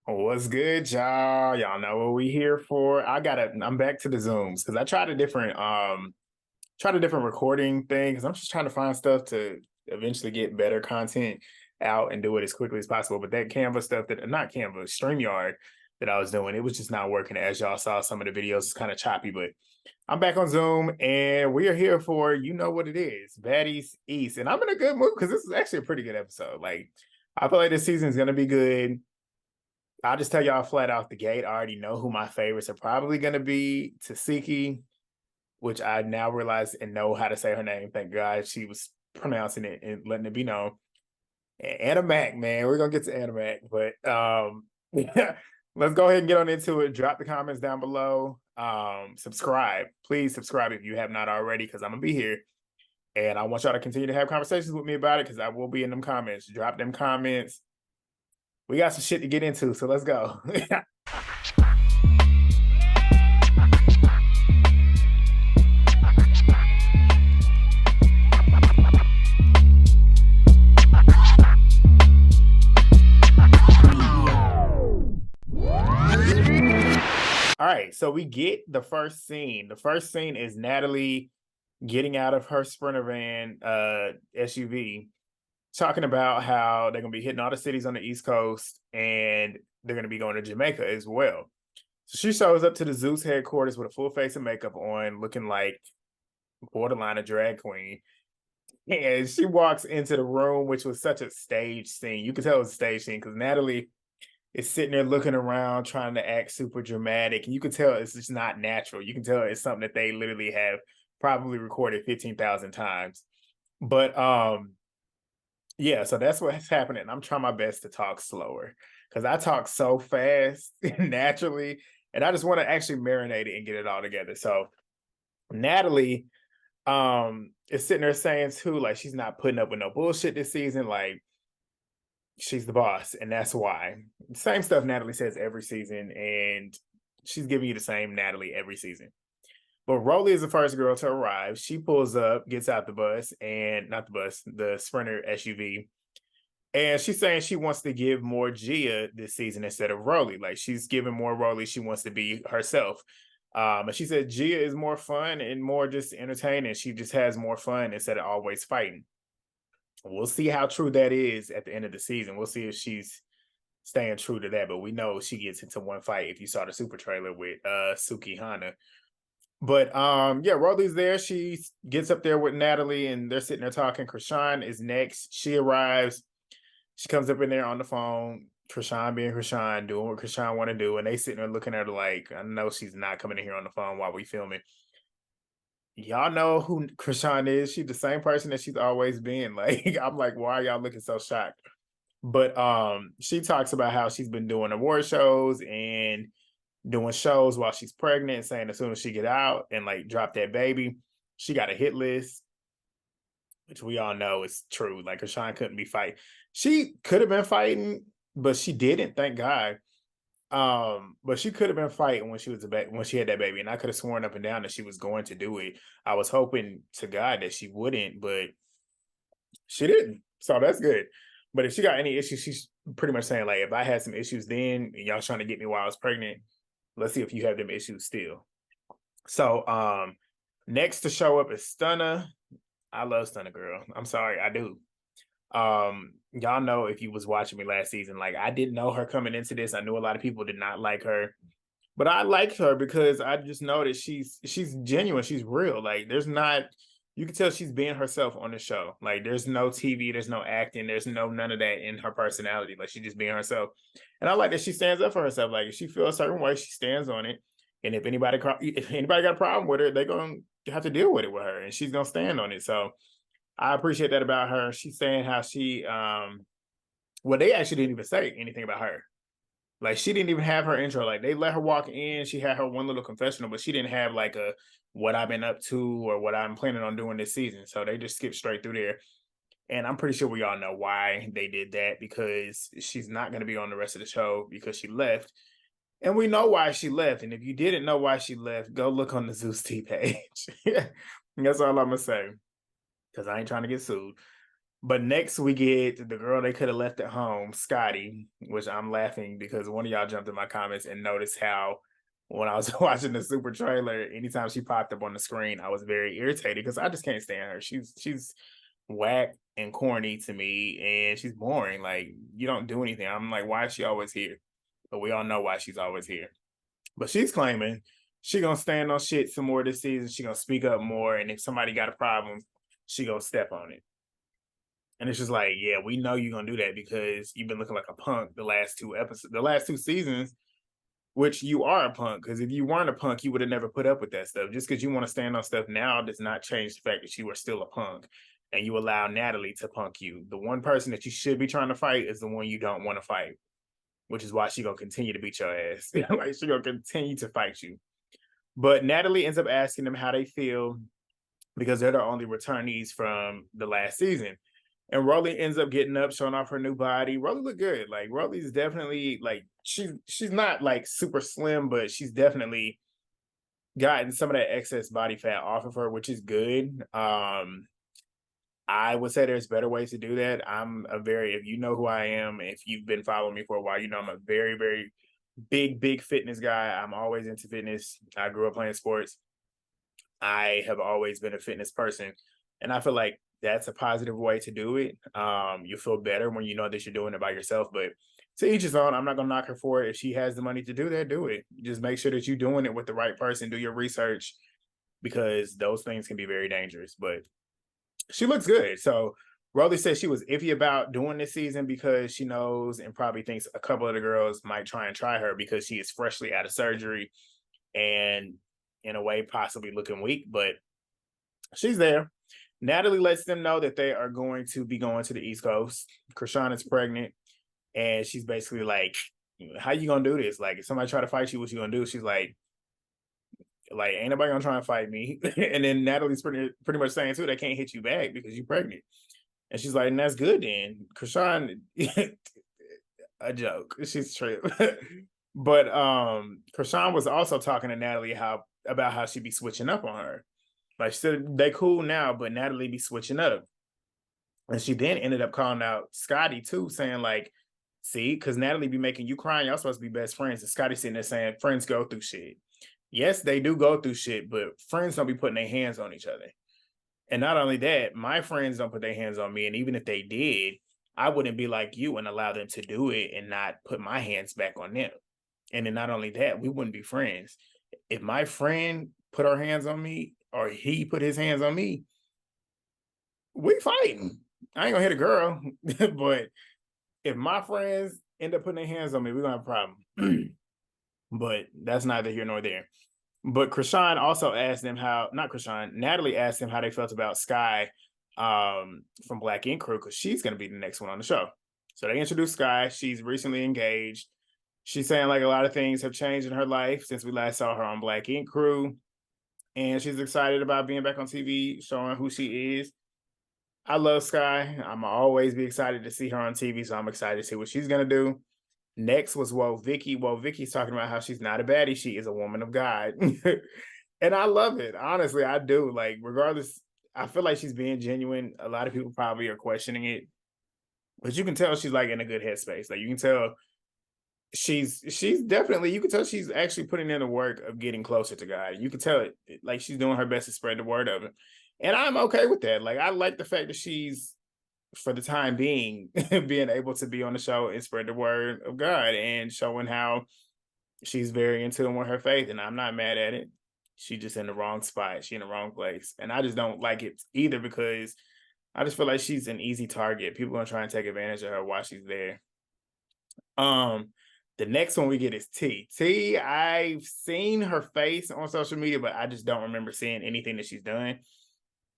What's good, y'all? Y'all know what we here for. I'm back to the Zooms because I tried a different recording thing because I'm just trying to find stuff to eventually get better content out and do it as quickly as possible. But that Canva stuff that not Canva, StreamYard that I was doing, it was just not working. As y'all saw, some of the videos is kind of choppy, but I'm back on Zoom and we are here for you know what it is, Baddies East. And I'm in a good mood because this is actually a pretty good episode. Like I feel like this season is gonna be good. I'll just tell y'all flat out the gate. I already know who my favorites are probably going to be. Tasiki, which I now realize and know how to say her name. Thank God she was pronouncing it and letting it be known. And Anna Mac, man, we're gonna get to Anna Mac, but let's go ahead and get on into it. Drop the comments down below. Subscribe, please subscribe if you have not already, because I'm gonna be here and I want y'all to continue to have conversations with me about it because I will be in them comments. Drop them comments. We got some shit to get into, so let's go. All right, so we get the first scene. The first scene is Natalie getting out of her Sprinter van SUV, talking about how they're gonna be hitting all the cities on the East Coast and they're gonna be going to Jamaica as well. So she shows up to the Zeus headquarters with a full face of makeup on, looking like borderline a drag queen. And she walks into the room, which was such a stage scene. You could tell it was a stage scene because Natalie is sitting there looking around, trying to act super dramatic. And you can tell it's just not natural. You can tell it's something that they literally have probably recorded 15,000 times. But yeah, so that's what's happening. I'm trying my best to talk slower because I talk so fast naturally, and I just want to actually marinate it and get it all together. So Natalie is sitting there saying too, like she's not putting up with no bullshit this season. Like she's the boss, and that's why. Same stuff Natalie says every season, and she's giving you the same Natalie every season. But Rolly is the first girl to arrive. She pulls up, gets out the bus, and not the bus, the Sprinter SUV. And she's saying she wants to give more Gia this season instead of Rolly. Like she's giving more Rolly. She wants to be herself. And she said Gia is more fun and more just entertaining. She just has more fun instead of always fighting. We'll see how true that is at the end of the season. We'll see if she's staying true to that. But we know she gets into one fight if you saw the super trailer with Suki Hana. But yeah, Rolly's there. She gets up there with Natalie and they're sitting there talking. Krishan is next. She arrives. She comes up in there on the phone. Krishan being Krishan, doing what Krishan want to do. And they sitting there looking at her like, I know she's not coming in here on the phone while we filming. Y'all know who Krishan is. She's the same person that she's always been. Like, I'm like, why are y'all looking so shocked? But she talks about how she's been doing award shows and doing shows while she's pregnant, saying as soon as she get out and like drop that baby, she got a hit list, which we all know is true. Like Krishan couldn't be fighting. She could have been fighting, but she didn't, thank God. But she could have been fighting when she was when she had that baby, and I could have sworn up and down that she was going to do it. I was hoping to God that she wouldn't, but she didn't. So that's good. But if she got any issues, she's pretty much saying like, if I had some issues then, and y'all trying to get me while I was pregnant, let's see if you have them issues still. So next to show up is Stunner. I love Stunner Girl. I'm sorry, I do. Y'all know if you was watching me last season, like I didn't know her coming into this. I knew a lot of people did not like her, but I liked her because I just know that she's genuine, she's real. Like there's not, you can tell she's being herself on the show. Like there's no TV, there's no acting, there's no none of that in her personality. Like she's just being herself. And I like that she stands up for herself. Like if she feels a certain way, she stands on it. And if anybody got a problem with her, they're gonna have to deal with it with her, and she's gonna stand on it. So I appreciate that about her. She's saying how she well, they actually didn't even say anything about her. Like she didn't even have her intro. Like they let her walk in. She had her one little confessional, but she didn't have like a what I've been up to or what I'm planning on doing this season. So they just skipped straight through there. And I'm pretty sure we all know why they did that, because she's not going to be on the rest of the show because she left. And we know why she left. And if you didn't know why she left, go look on the Zeus T page. That's all I'm going to say, because I ain't trying to get sued. But next we get the girl they could have left at home, Scotty, which I'm laughing because one of y'all jumped in my comments and noticed how when I was watching the super trailer, anytime she popped up on the screen, I was very irritated because I just can't stand her. She's whack and corny to me, and she's boring. Like, you don't do anything. I'm like, why is she always here? But we all know why she's always here. But she's claiming she gonna stand on shit some more this season. She gonna speak up more, and if somebody got a problem, she gonna step on it. And it's just like, yeah, we know you're gonna do that because you've been looking like a punk the last two episodes, the last two seasons, which you are a punk. Because if you weren't a punk, you would have never put up with that stuff. Just because you want to stand on stuff now does not change the fact that you are still a punk. And you allow Natalie to punk you. The one person that you should be trying to fight is the one you don't want to fight, which is why she gonna continue to beat your ass. Like, she gonna continue to fight you. But Natalie ends up asking them how they feel because they're the only returnees from the last season. And Rolly ends up getting up, showing off her new body. Rolly look good. Like, Rolly's definitely like she's not like super slim, but she's definitely gotten some of that excess body fat off of her, which is good. I would say there's better ways to do that. If you know who I am, if you've been following me for a while, you know I'm a very, very big fitness guy. I'm always into fitness. I grew up playing sports. I have always been a fitness person. And I feel like that's a positive way to do it. You feel better when you know that you're doing it by yourself. But to each his own, I'm not gonna knock her for it. If she has the money to do that, do it. Just make sure that you're doing it with the right person. Do your research because those things can be very dangerous. But she looks good. So Rolly said she was iffy about doing this season because she knows and probably thinks a couple of the girls might try her because she is freshly out of surgery and in a way possibly looking weak, but she's there. Natalie lets them know that they are going to be going to the East Coast. Krishan is pregnant, and she's basically like, how you gonna do this? Like, if somebody try to fight you, what you gonna do? She's like, ain't nobody gonna try and fight me. And then Natalie's pretty much saying too, they can't hit you back because you're pregnant. And she's like, and that's good then. Krishan, a joke. She's true. But Krishan was also talking to Natalie about how she'd be switching up on her. Like, she said they cool now, but Natalie be switching up. And she then ended up calling out Scotty too, saying like, see, because Natalie be making you cry, y'all supposed to be best friends. And Scotty sitting there saying friends go through shit. Yes, they do go through shit, but friends don't be putting their hands on each other. And not only that, my friends don't put their hands on me. And even if they did, I wouldn't be like you and allow them to do it and not put my hands back on them. And then not only that, we wouldn't be friends. If my friend put her hands on me or he put his hands on me, we fighting. I ain't gonna hit a girl, but if my friends end up putting their hands on me, we're gonna have a problem. But that's neither here nor there. But Krishan also asked them Natalie asked them how they felt about Sky from Black Ink Crew, because she's going to be the next one on the show. So they introduced Sky. She's recently engaged. She's saying like a lot of things have changed in her life since we last saw her on Black Ink Crew. And she's excited about being back on TV, showing who she is. I love Sky. I'm always be excited to see her on TV, so I'm excited to see what she's going to do. Next was Vicky. Vicky's talking about how she's not a baddie. She is a woman of God. And I love it. Honestly, I do. Like, regardless, I feel like she's being genuine. A lot of people probably are questioning it. But you can tell she's like in a good headspace. Like, you can tell she's definitely, you can tell she's actually putting in the work of getting closer to God. You can tell it, like, she's doing her best to spread the word of it. And I'm okay with that. Like, I like the fact that she's, for the time being, being able to be on the show and spread the word of God and showing how she's very in tune with her faith. And I'm not mad at it. She just in the wrong spot. She in the wrong place. And I just don't like it either because I just feel like she's an easy target. People are gonna try and take advantage of her while she's there. The next one we get is T. T, I've seen her face on social media, but I just don't remember seeing anything that she's done.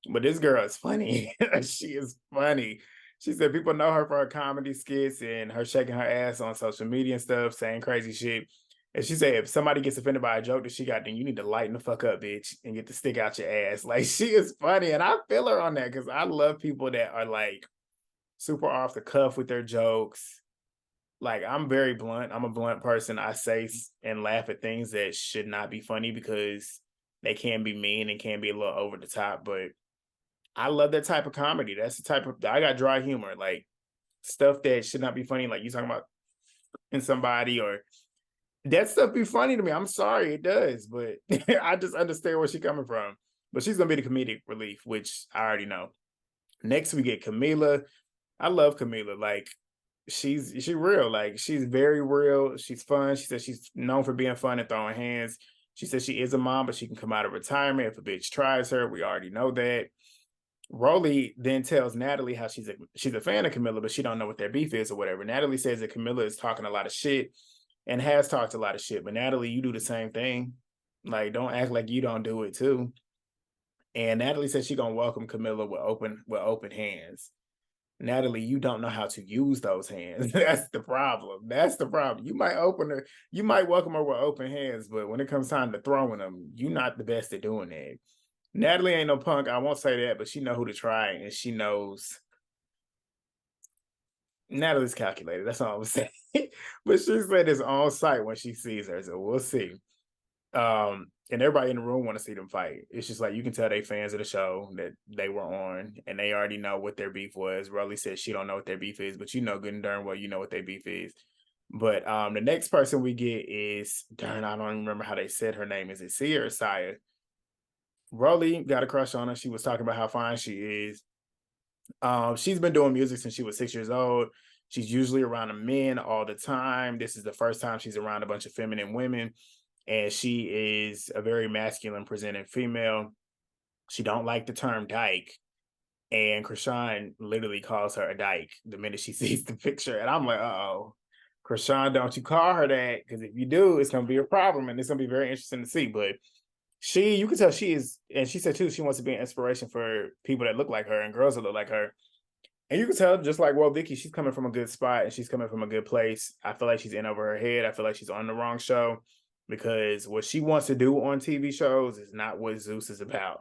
But this girl is funny. She is funny. She said people know her for her comedy skits and her shaking her ass on social media and stuff, saying crazy shit. And she said if somebody gets offended by a joke that she got, then you need to lighten the fuck up, bitch, and get the stick out your ass. Like, she is funny. And I feel her on that because I love people that are like super off the cuff with their jokes. Like, I'm very blunt. I'm a blunt person. I say and laugh at things that should not be funny because they can be mean and can be a little over the top, but I love that type of comedy. That's the type of I got dry humor, like stuff that should not be funny, like you talking about in somebody or that stuff be funny to me. I'm sorry, it does, but I just understand where she's coming from. But she's gonna be the comedic relief, which I already know. Next, we get Camila. I love Camila. Like she real. Like she's very real. She's fun. She says she's known for being fun and throwing hands. She says she is a mom, but she can come out of retirement if a bitch tries her. We already know that. Rolly then tells Natalie how she's a fan of Camilla, but she don't know what their beef is or whatever. Natalie says that Camilla is talking a lot of shit and has talked a lot of shit. But Natalie, you do the same thing. Like, don't act like you don't do it too. And Natalie says she gonna welcome Camilla with open hands. Natalie, you don't know how to use those hands. That's the problem. That's the problem. You might open her, you might welcome her with open hands, but when it comes time to throwing them, you're not the best at doing that. Natalie ain't no punk. I won't say that, but she know who to try, and she knows Natalie's calculated. That's all I'm saying. But she said it's on site when she sees her, so we'll see. And everybody in the room want to see them fight. It's just like you can tell they fans of the show that they were on, and they already know what their beef was. Rolly said she don't know what their beef is, but you know good and darn well you know what their beef is. But the next person we get is darn, I don't even remember how they said her name. Is it Sia or Saya? Rolly got a crush on her. She was talking about how fine she is. She's been doing music since she was 6 years old. She's usually around the men all the time. This is the first time she's around a bunch of feminine women, and she is a very masculine presenting female. She don't like the term dyke, and Krishan literally calls her a dyke the minute she sees the picture. And I'm like, uh-oh, Krishan, don't you call her that, because if you do, it's gonna be a problem, and it's gonna be very interesting to see. But you can tell she is, and she said too, she wants to be an inspiration for people that look like her and girls that look like her. And you can tell, just like, well, Vicky, she's coming from a good spot and she's coming from a good place. I feel like she's in over her head. I feel like she's on the wrong show because what she wants to do on TV shows is not what Zeus is about.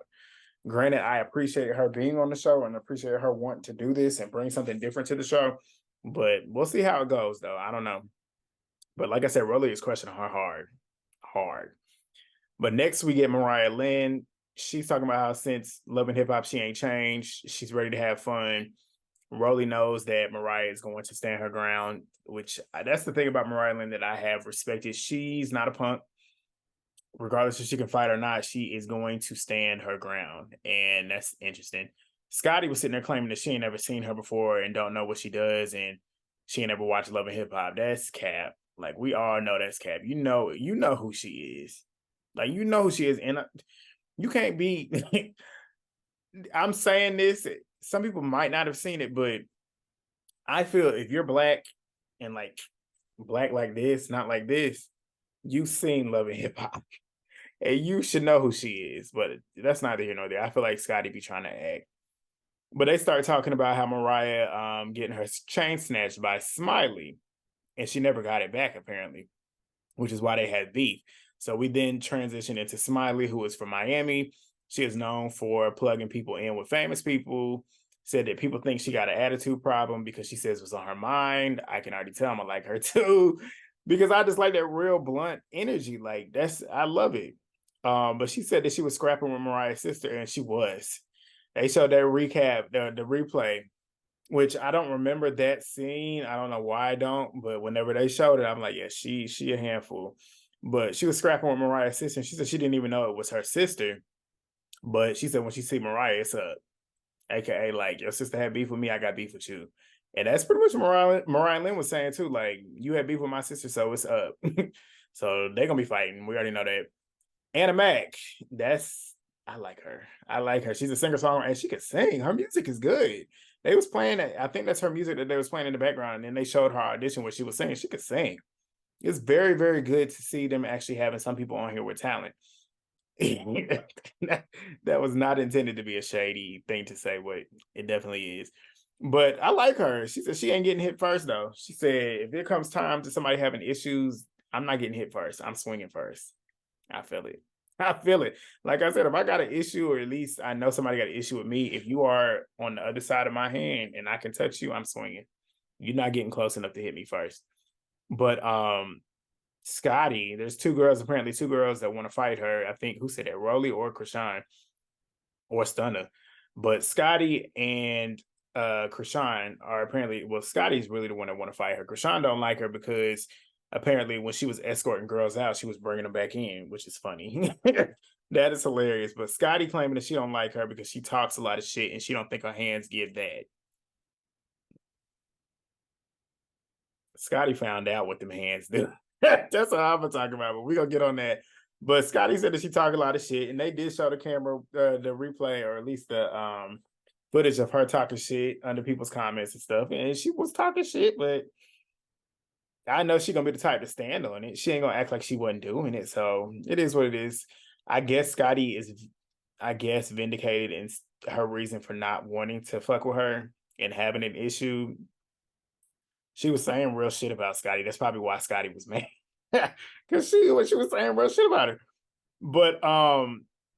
Granted, I appreciate her being on the show and appreciate her wanting to do this and bring something different to the show. But we'll see how it goes, though. I don't know. But like I said, Rolly is crushing her hard, hard. But next we get Mariah Lynn. She's talking about how since Love and Hip Hop, she ain't changed. She's ready to have fun. Rolly knows that Mariah is going to stand her ground, which that's the thing about Mariah Lynn that I have respected. She's not a punk. Regardless if she can fight or not, she is going to stand her ground. And that's interesting. Scotty was sitting there claiming that she ain't never seen her before and don't know what she does. And she ain't ever watched Love and Hip Hop. That's cap. Like, we all know that's cap. You know who she is. Like, you know who she is. And you can't be... I'm saying this, some people might not have seen it, but I feel if you're black and like black like this, not like this, you've seen Love and Hip Hop. And you should know who she is, but that's neither here nor there. I feel like Scotty be trying to act. But they start talking about how Mariah getting her chain snatched by Smiley, and she never got it back, apparently, which is why they had beef. So we then transition into Smiley, who is from Miami. She is known for plugging people in with famous people. Said that people think she got an attitude problem because she says what's on her mind. I can already tell I'm gonna like her too, because I just like that real blunt energy. Like I love it. But she said that she was scrapping with Mariah's sister, and she was. They showed that recap, the replay, which I don't remember that scene. I don't know why I don't, but whenever they showed it, I'm like, yeah, she a handful. But she was scrapping with Mariah's sister, and she said she didn't even know it was her sister. But she said when she see Mariah, it's up. AKA, like, your sister had beef with me, I got beef with you. And that's pretty much what Mariah Lynn was saying too. Like, you had beef with my sister, so it's up. So they're gonna be fighting. We already know that. Anna Mac, I like her. I like her. She's a singer-songwriter, and she can sing. Her music is good. They was playing it. I think that's her music that they was playing in the background, and then they showed her audition where she was singing. She could sing. It's very, very good to see them actually having some people on here with talent. That was not intended to be a shady thing to say, but it definitely is. But I like her. She said she ain't getting hit first, though. She said if it comes time to somebody having issues, I'm not getting hit first. I'm swinging first. I feel it. I feel it. Like I said, if I got an issue, or at least I know somebody got an issue with me, if you are on the other side of my hand and I can touch you, I'm swinging. You're not getting close enough to hit me first. But Scotty, there's apparently two girls that want to fight her. I think, who said that? Rolly or Krishan or Stunner. But Scotty and Krishan are apparently, well, Scotty's really the one that want to fight her. Krishan don't like her because apparently when she was escorting girls out, she was bringing them back in, which is funny. That is hilarious. But Scotty claiming that she don't like her because she talks a lot of shit and she don't think her hands give that. Scotty found out what them hands do. That's what I'm gonna talk about, but we're gonna get on that. But Scotty said that she talked a lot of shit, and they did show the camera, the replay, or at least the footage of her talking shit under people's comments and stuff. And she was talking shit, but I know she's gonna be the type to stand on it. She ain't gonna act like she wasn't doing it. So it is what it is. I guess Scotty is, I guess, vindicated in her reason for not wanting to fuck with her and having an issue. She was saying real shit about Scotty. That's probably why Scotty was mad. Because she was saying real shit about her. But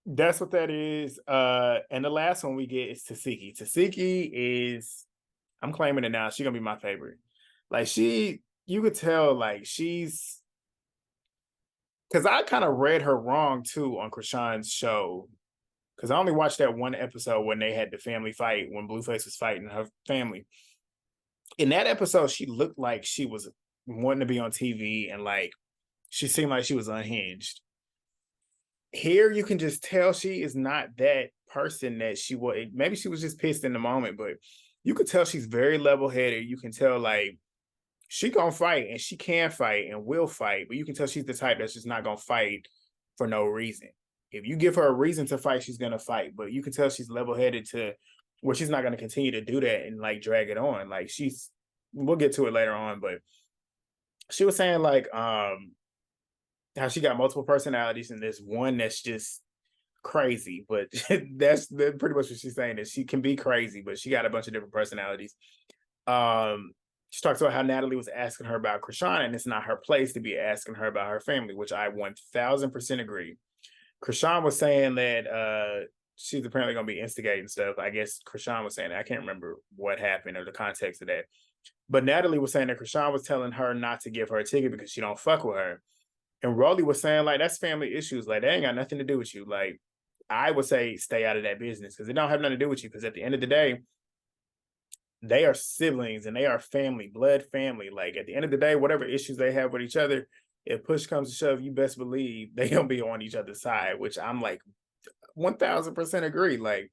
that's what that is. And the last one we get is Tasiki. Tasiki is, I'm claiming it now, she's gonna be my favorite. Like you could tell like she's, because I kind of read her wrong too on Krishan's show. Because I only watched that one episode when they had the family fight, when Blueface was fighting her family. In that episode, she looked like she was wanting to be on TV and like she seemed like she was unhinged. Here, you can just tell she is not that person that she was. Maybe she was just pissed in the moment, but you could tell she's very level headed. You can tell like she gonna fight and she can fight and will fight, but you can tell she's the type that's just not gonna fight for no reason. If you give her a reason to fight, she's gonna fight. But you can tell she's level headed to where she's not gonna continue to do that and like drag it on. Like we'll get to it later on, but she was saying like how she got multiple personalities and there's one that's just crazy, but that's pretty much what she's saying, is she can be crazy, but she got a bunch of different personalities. She talks about how Natalie was asking her about Krishan, and it's not her place to be asking her about her family, which I 1000% agree. Krishan was saying that she's apparently going to be instigating stuff. I guess Krishan was saying that. I can't remember what happened or the context of that. But Natalie was saying that Krishan was telling her not to give her a ticket because she don't fuck with her. And Rolly was saying, like, that's family issues. Like, they ain't got nothing to do with you. Like, I would say stay out of that business because it don't have nothing to do with you. Because at the end of the day, they are siblings and they are family, blood family. Like, at the end of the day, whatever issues they have with each other, if push comes to shove, you best believe they gonna be on each other's side, which I'm like 1000% agree. Like,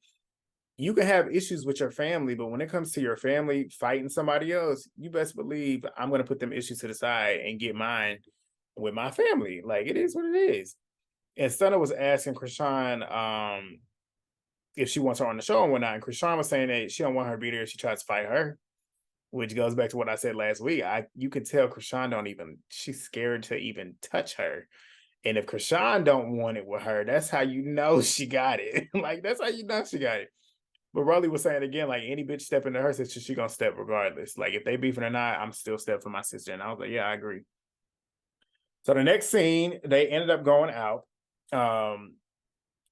you can have issues with your family, but when it comes to your family fighting somebody else, you best believe I'm gonna put them issues to the side and get mine with my family. Like, it is what it is. And Stunna was asking Krishan if she wants her on the show and whatnot. And Krishan was saying that she don't want her to be there if she tries to fight her, which goes back to what I said last week. You can tell Krishan she's scared to even touch her. And if Krishan don't want it with her, that's how you know she got it. Like, that's how you know she got it. But Rolly was saying again, like, any bitch step into her sister, she gonna step regardless. Like, if they beefing or not, I'm still step for my sister. And I was like, yeah, I agree. So the next scene, they ended up going out.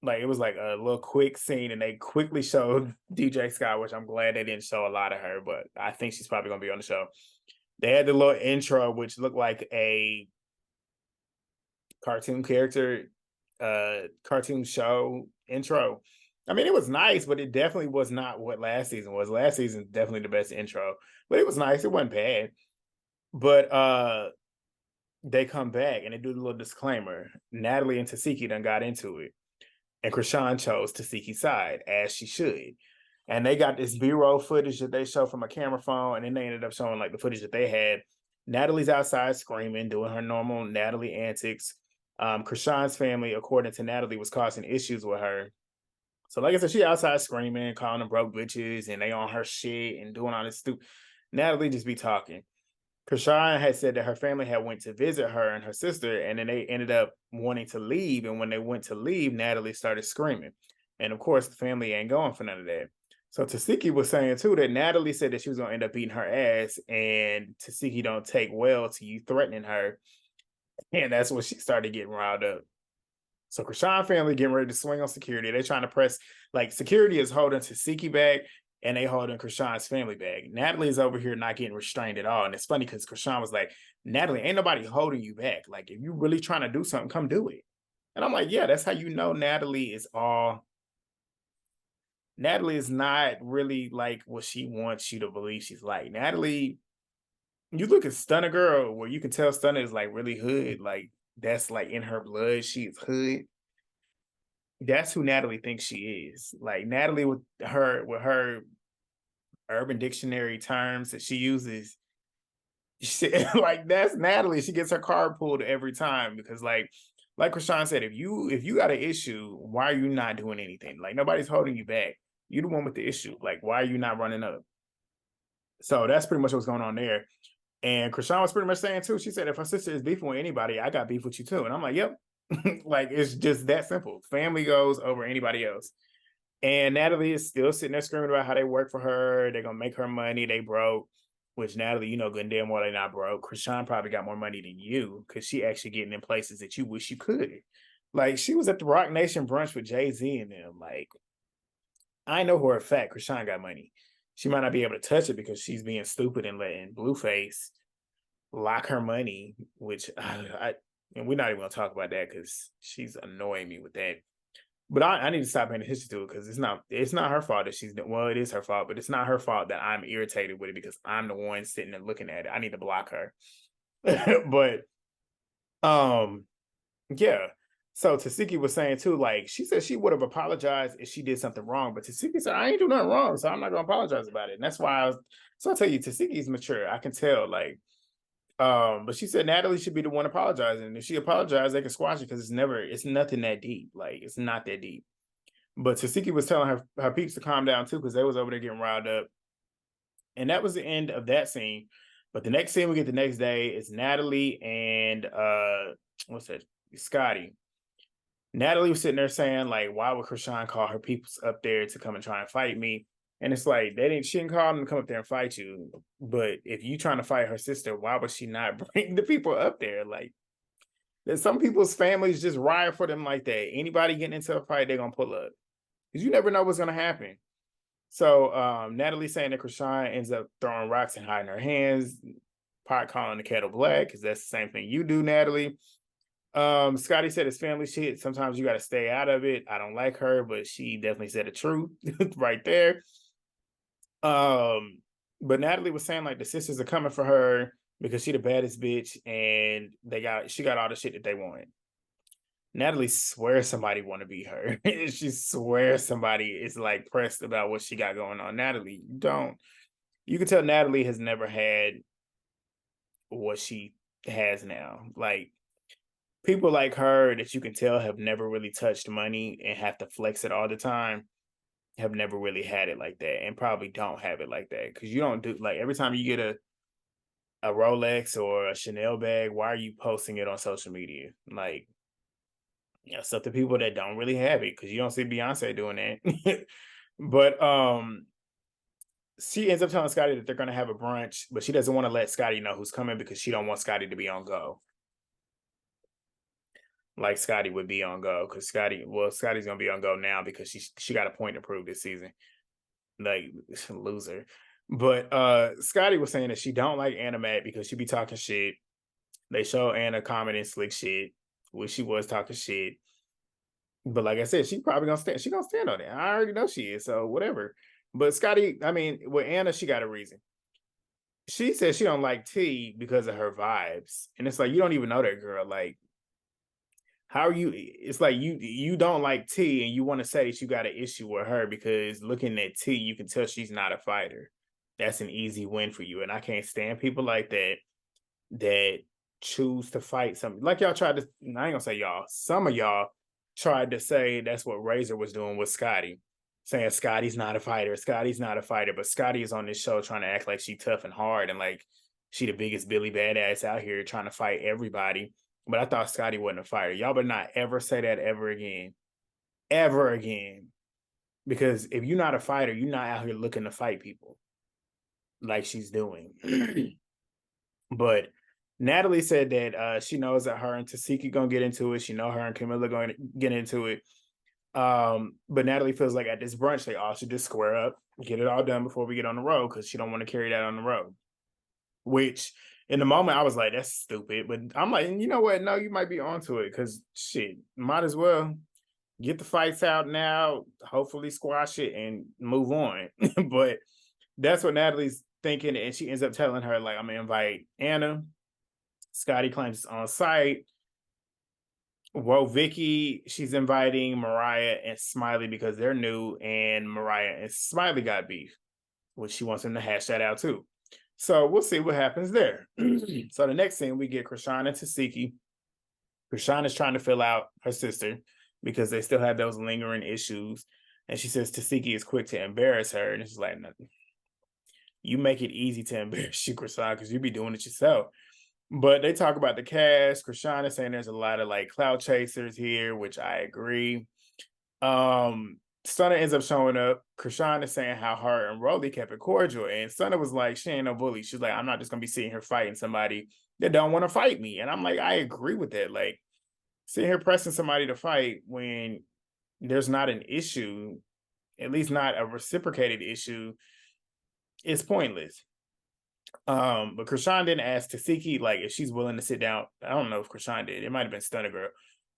Like, it was like a little quick scene, and they quickly showed DJ Scott, which I'm glad they didn't show a lot of her, but I think she's probably gonna be on the show. They had the little intro, which looked like a cartoon character, cartoon show intro. I mean, it was nice, but it definitely was not what last season was. Last season definitely the best intro, but it was nice. It wasn't bad. But they come back and they do the little disclaimer. Natalie and Tasiki done got into it. And Krishan chose Tasiki's side, as she should. And they got this B-roll footage that they show from a camera phone, and then they ended up showing like the footage that they had. Natalie's outside screaming, doing her normal Natalie antics. Krishan's family, according to Natalie, was causing issues with her. So, like I said, she outside screaming, calling them broke bitches, and they on her shit and doing all this stupid. Natalie just be talking. Krishan had said that her family had went to visit her and her sister, and then they ended up wanting to leave. And when they went to leave, Natalie started screaming. And of course, the family ain't going for none of that. So Tasiki was saying too that Natalie said that she was gonna end up beating her ass, and Tasiki don't take well to you threatening her. And that's when she started getting riled up. So Krishan family getting ready to swing on security. They're trying to press, like, security is holding Tasiki back, and they holding Krishan's family back. Natalie's over here not getting restrained at all. And it's funny because Krishan was like, Natalie, ain't nobody holding you back. Like, if you really trying to do something, come do it. And I'm like, yeah, that's how you know Natalie is all Natalie is not really like what she wants you to believe she's like. Natalie, you look at Stunner Girl, where you can tell Stunner is like really hood, like that's like in her blood. She's hood. That's who Natalie thinks she is. Like Natalie with her Urban Dictionary terms that she uses, she, like that's Natalie. She gets her card pulled every time because like Krishan said, if you got an issue, why are you not doing anything? Like nobody's holding you back. You the one with the issue. Like why are you not running up? So that's pretty much what's going on there. And Krishan was pretty much saying too. She said, if her sister is beefing with anybody, I got beef with you too. And I'm like, yep. Like it's just that simple. Family goes over anybody else. And Natalie is still sitting there screaming about how they work for her. They're gonna make her money. They broke. Which Natalie, you know good and damn well they not broke. Krishan probably got more money than you because she actually getting in places that you wish you could. Like she was at the Rock Nation brunch with Jay-Z and them. Like I know for a fact Krishan got money. She might not be able to touch it because she's being stupid and letting Blueface lock her money, which and we're not even gonna talk about that because she's annoying me with that. But I need to stop paying attention to it because it's not her fault that she's well, it is her fault, but it's not her fault that I'm irritated with it because I'm the one sitting there looking at it. I need to block her. But um yeah. So Tasiki was saying too, like she said she would have apologized if she did something wrong, but Tasiki said I ain't do nothing wrong, so I'm not gonna apologize about it. And that's why so I tell you, Tasiki's mature. I can tell, like but she said Natalie should be the one apologizing. If she apologized, they can squash it because it's nothing that deep. Like it's not that deep. But Tasiki was telling her peeps to calm down too because they was over there getting riled up. And that was the end of that scene. But the next scene we get the next day is Natalie and what's that? Scotty. Natalie was sitting there saying, like, why would Krishan call her peeps up there to come and try and fight me? And it's like she didn't call them to come up there and fight you. But if you trying to fight her sister, why would she not bring the people up there? Like there's some people's families just riot for them like that. Anybody getting into a fight, they're gonna pull up. Because you never know what's gonna happen. So Natalie saying that Krishan ends up throwing rocks and hiding her hands, pot calling the kettle black, because that's the same thing you do, Natalie. Scotty said it's family shit. Sometimes you got to stay out of it. I don't like her, but she definitely said the truth right there. But Natalie was saying like the sisters are coming for her because she the baddest bitch, and she got all the shit that they wanted. Natalie swears somebody want to be her. She swears somebody is like pressed about what she got going on. Natalie, you can tell Natalie has never had what she has now. Like people like her that you can tell have never really touched money and have to flex it all the time have never really had it like that and probably don't have it like that because you don't do like every time you get a Rolex or a Chanel bag, why are you posting it on social media? Like, stuff to people that don't really have it because you don't see Beyonce doing that. But she ends up telling Scotty that they're gonna have a brunch, but she doesn't want to let Scotty know who's coming because she don't want Scotty to be on go. Like Scotty would be on go because Scotty's gonna be on go now because she got a point to prove this season. Like loser. But Scotty was saying that she don't like Anna mad because she be talking shit. They show Anna commenting slick shit, which she was talking shit. But like I said, she probably gonna stand. She gonna stand on it. I already know she is. So whatever. But Scotty, I mean, with Anna, she got a reason. She says she don't like T because of her vibes, and it's like you don't even know that girl. Like, how are you? It's like you don't like T, and you want to say that you got an issue with her because looking at T, you can tell she's not a fighter. That's an easy win for you, and I can't stand people like that choose to fight something. Like y'all tried to. I ain't gonna say y'all. Some of y'all tried to say that's what Razor was doing with Scotty, saying Scotty's not a fighter. Scotty's not a fighter, but Scotty is on this show trying to act like she tough and hard and like she the biggest Billy badass out here trying to fight everybody. But I thought Scotty wasn't a fighter. Y'all better not ever say that ever again. Ever again. Because if you're not a fighter, you're not out here looking to fight people like she's doing. But Natalie said that she knows that her and Tasiki gonna get into it. She know her and Camilla going to get into it. But Natalie feels like at this brunch they all should just square up, get it all done before we get on the road because she don't want to carry that on the road. Which in the moment I was like, that's stupid. But I'm like, you know what? No, you might be onto it because shit, might as well. get the fights out now, hopefully squash it and move on. But that's what Natalie's thinking. And she ends up telling her, like, I'm gonna invite Anna. Scotty claims it's on site. Well, Vicky, she's inviting Mariah and Smiley because they're new, and Mariah and Smiley got beef, which she wants them to hash that out too. So we'll see what happens there. So the next scene, we get Krishan and Tasiki. Krishan is trying to fill out her sister because they still have those lingering issues. And she says Tasiki is quick to embarrass her. And she's like, no, you make it easy to embarrass you, Krishan, because you be doing it yourself. But they talk about the cast. Krishan is saying there's a lot of like clout chasers here, which I agree. Stunna ends up showing up. Krishan is saying how her and Rolly kept it cordial. And Stunna was like, she ain't no bully. She's like, I'm not just gonna be sitting here fighting somebody that don't want to fight me. And I'm like, I agree with that. Like, sitting here pressing somebody to fight when there's not an issue, at least not a reciprocated issue, is pointless. But Krishan didn't ask Tasiki like if she's willing to sit down. I don't know if Krishan did. It might have been Stunna Girl.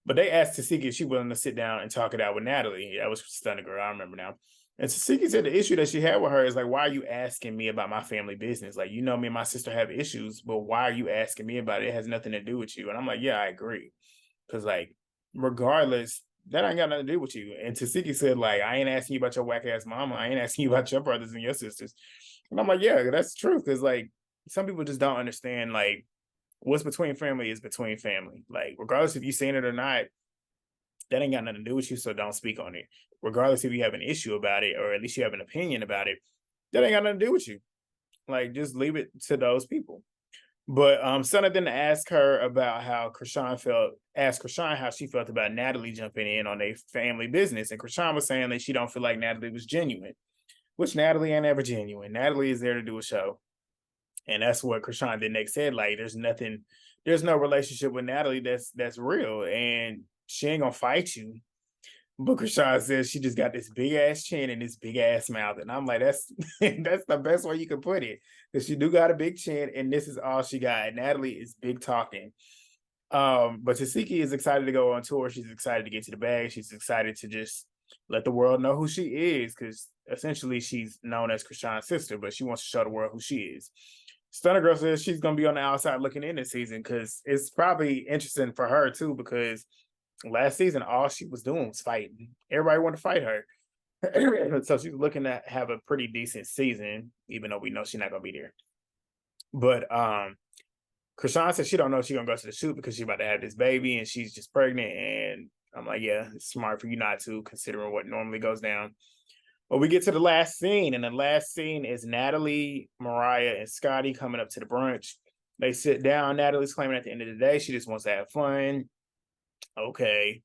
But they asked Tasiki if she's willing to sit down and talk it out with Natalie. That was Stunna Girl. I remember now. And Tasiki said the issue that she had with her is like, why are you asking me about my family business? Like, you know, me and my sister have issues, but why are you asking me about it? It has nothing to do with you. And I'm like, yeah, I agree. Because, like, regardless, that ain't got nothing to do with you. And Tasiki said, like, I ain't asking you about your whack ass mama. I ain't asking you about your brothers and your sisters. And I'm like, yeah, that's true. Because, like, some people just don't understand, like, what's between family is between family. Like, regardless if you've seen it or not, that ain't got nothing to do with you, so don't speak on it. Regardless if you have an issue about it, or at least you have an opinion about it, that ain't got nothing to do with you. Like, just leave it to those people. But Stunna then asked her about how asked Krishan how she felt about Natalie jumping in on their family business. And Krishan was saying that she don't feel like Natalie was genuine, which Natalie ain't ever genuine. Natalie is there to do a show. And that's what Krishan then next said. Like, there's no relationship with Natalie that's real. And she ain't gonna fight you. But Krishan says she just got this big ass chin and this big ass mouth. And I'm like, that's that's the best way you can put it. Because she do got a big chin, and this is all she got. And Natalie is big talking. But Tasiki is excited to go on tour. She's excited to get to the bag. She's excited to just let the world know who she is, because essentially she's known as Krishan's sister, but she wants to show the world who she is. Stunner Girl says she's going to be on the outside looking in this season, because it's probably interesting for her too, because last season all she was doing was fighting. Everybody wanted to fight her. So she's looking to have a pretty decent season, even though we know she's not going to be there. But Krishan said she don't know if she's gonna go to the shoot because she's about to have this baby and she's just pregnant. And I'm like, yeah, it's smart for you not to, considering what normally goes down. But we get to the last scene, and the last scene is Natalie, Mariah, and Scotty coming up to the brunch. They sit down. Natalie's claiming at the end of the day she just wants to have fun. Okay.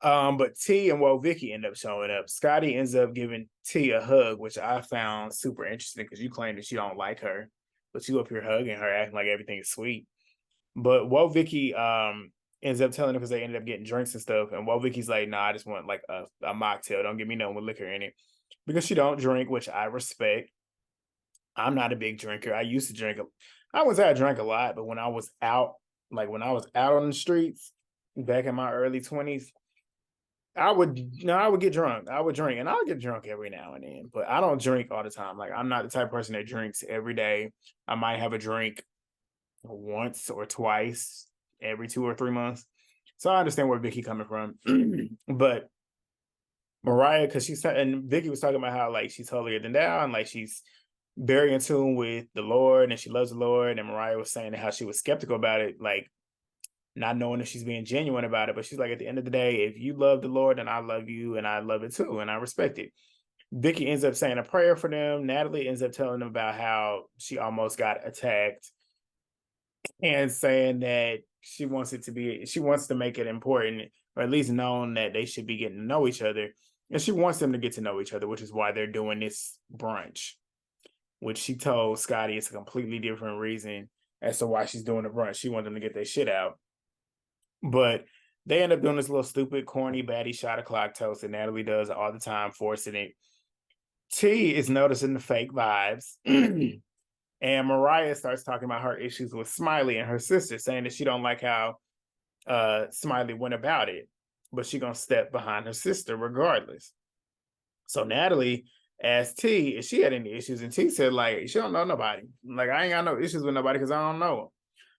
But T and Vicky end up showing up. Scotty ends up giving T a hug, which I found super interesting because you claim that you don't like her, but you up here hugging her, acting like everything is sweet. But Vicky ends up telling her because they ended up getting drinks and stuff. And Vicky's like, nah, I just want like a mocktail. Don't give me nothing with liquor in it. Because she don't drink, which I respect. I'm not a big drinker. I used to drink. I drank a lot, but when I was out, like when I was out on the streets back in my early 20s, I would get drunk. I would drink, and I'll get drunk every now and then, but I don't drink all the time. Like, I'm not the type of person that drinks every day. I might have a drink once or twice every 2 or 3 months. So I understand where Vicky coming from. But Mariah, because and Vicky was talking about how like she's holier than thou, and like she's very in tune with the Lord and she loves the Lord. And Mariah was saying how she was skeptical about it, like not knowing if she's being genuine about it. But she's like, at the end of the day, if you love the Lord, then I love you and I love it too, and I respect it. Vicky ends up saying a prayer for them. Natalie ends up telling them about how she almost got attacked and saying that she wants to make it important, or at least known, that they should be getting to know each other. And she wants them to get to know each other, which is why they're doing this brunch, which she told Scotty it's a completely different reason as to why she's doing the brunch. She wanted them to get their shit out. But they end up doing this little stupid, corny, baddie shot o'clock toast that Natalie does all the time, forcing it. T is noticing the fake vibes. And Mariah starts talking about her issues with Smiley and her sister, saying that she don't like how Smiley went about it. but she gonna step behind her sister regardless. So Natalie asked T if she had any issues, and T said like she don't know nobody. Like I ain't got no issues with nobody because I don't know them.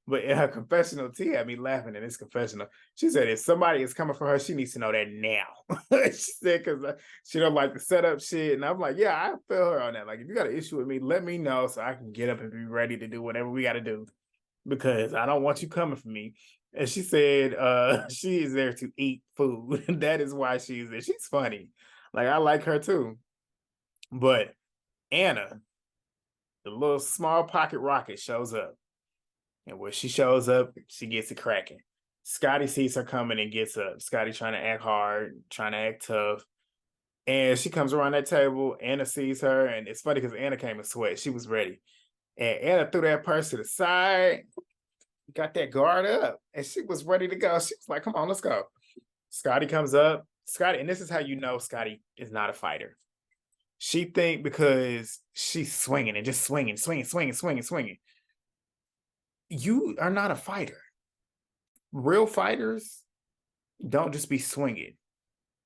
But in her confessional, T had me laughing in this confessional. She said if somebody is coming for her, she needs to know that now. She said because she don't like to set up shit, and I'm like, yeah, I feel her on that. Like if you got an issue with me, let me know so I can get up and be ready to do whatever we got to do because I don't want you coming for me. And she said she is there to eat food. That is why she's there. She's funny. Like I like her too. But Anna, the little small pocket rocket, shows up. And when she shows up, she gets it cracking. Scotty sees her coming and gets up. Scotty trying to act hard, trying to act tough. And she comes around that table. Anna sees her. And it's funny because Anna came in sweat. She was ready. And Anna threw that purse to the side, got that guard up, and she was ready to go. She was like, come on, let's go. Scotty comes up. Scotty, and this is how you know Scotty is not a fighter. She think because she's swinging and just swinging. You are not a fighter. Real fighters don't just be swinging.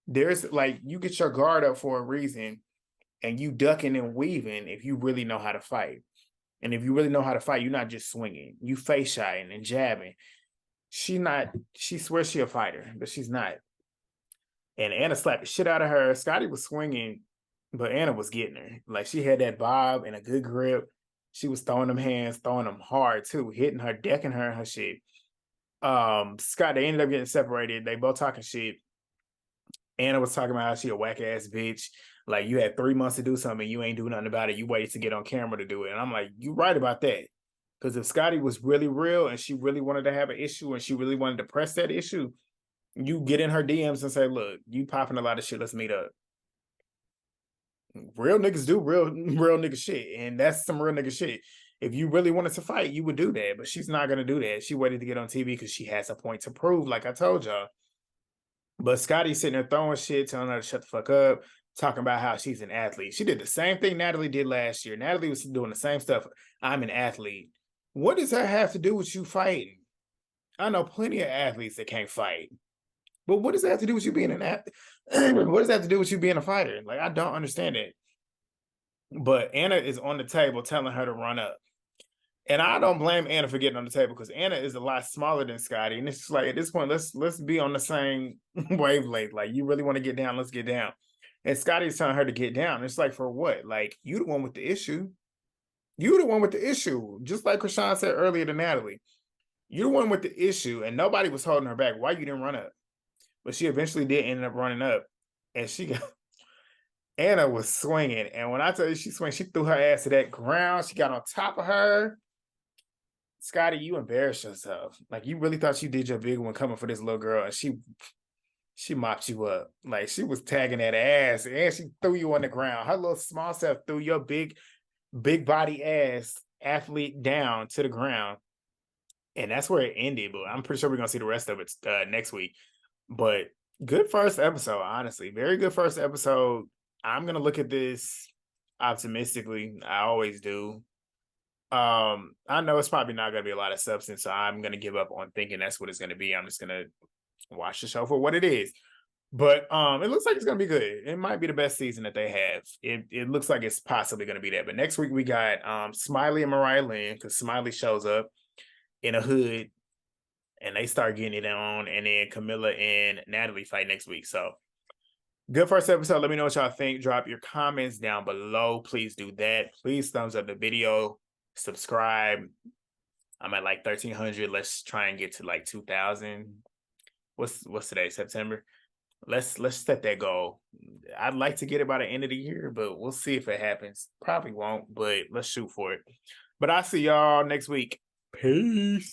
There's like, you get your guard up for a reason and you ducking and weaving if you really know how to fight. And if you really know how to fight, you're not just swinging. You face shying and jabbing. She swears she a fighter, but she's not. And Anna slapped the shit out of her. Scotty was swinging, but Anna was getting her. Like she had that bob and a good grip. She was throwing them hands, throwing them hard too, hitting her, decking her and her shit. Scott, they ended up getting separated. They both talking shit. Anna was talking about how she a whack ass bitch. Like you had 3 months to do something, you ain't do nothing about it. You waited to get on camera to do it. And I'm like, you right about that. Because if Scotty was really real and she really wanted to have an issue and she really wanted to press that issue, you get in her DMs and say, look, you popping a lot of shit. Let's meet up. Real niggas do real nigga shit. And that's some real nigga shit. If you really wanted to fight, you would do that. But she's not going to do that. She waited to get on TV because she has a point to prove, like I told y'all. But Scotty's sitting there throwing shit, telling her to shut the fuck up, talking about how she's an athlete. She did the same thing Natalie did last year. Natalie was doing the same stuff. I'm an athlete. What does that have to do with you fighting? I know plenty of athletes that can't fight. But what does that have to do with you being an athlete? What does that have to do with you being a fighter? Like, I don't understand it. But Anna is on the table telling her to run up. And I don't blame Anna for getting on the table because Anna is a lot smaller than Scotty. And it's just like, at this point, let's be on the same wavelength. Like, you really want to get down, let's get down. And Scotty's telling her to get down. It's like, for what? Like, you the one with the issue. You the one with the issue. Just like Krishan said earlier to Natalie. You're the one with the issue, and nobody was holding her back. Why you didn't run up? But she eventually did end up running up. And she got... Anna was swinging. And when I tell you she swung, she threw her ass to that ground. She got on top of her. Scotty, you embarrassed yourself. Like, you really thought you did your big one coming for this little girl, and she mopped you up. Like, she was tagging that ass, and she threw you on the ground. Her little small self threw your big body ass athlete down to the ground. And that's where it ended, but I'm pretty sure we're going to see the rest of it next week. But good first episode, honestly. Very good first episode. I'm going to look at this optimistically. I always do. I know it's probably not going to be a lot of substance, so I'm going to give up on thinking that's what it's going to be. I'm just going to watch the show for what it is. But it looks like it's going to be good. It might be the best season that they have. It looks like it's possibly going to be that. But next week we got Smiley and Mariah Lynn, because Smiley shows up in a hood and they start getting it on, and then Camilla and Natalie fight next week. So good first episode. Let me know what y'all think. Drop your comments down below. Please do that. Please thumbs up the video. Subscribe. I'm at like 1,300. Let's try and get to like 2,000. What's today? September. Let's set that goal. I'd like to get it by the end of the year, but we'll see if it happens. Probably won't, but let's shoot for it. But I'll see y'all next week. Peace.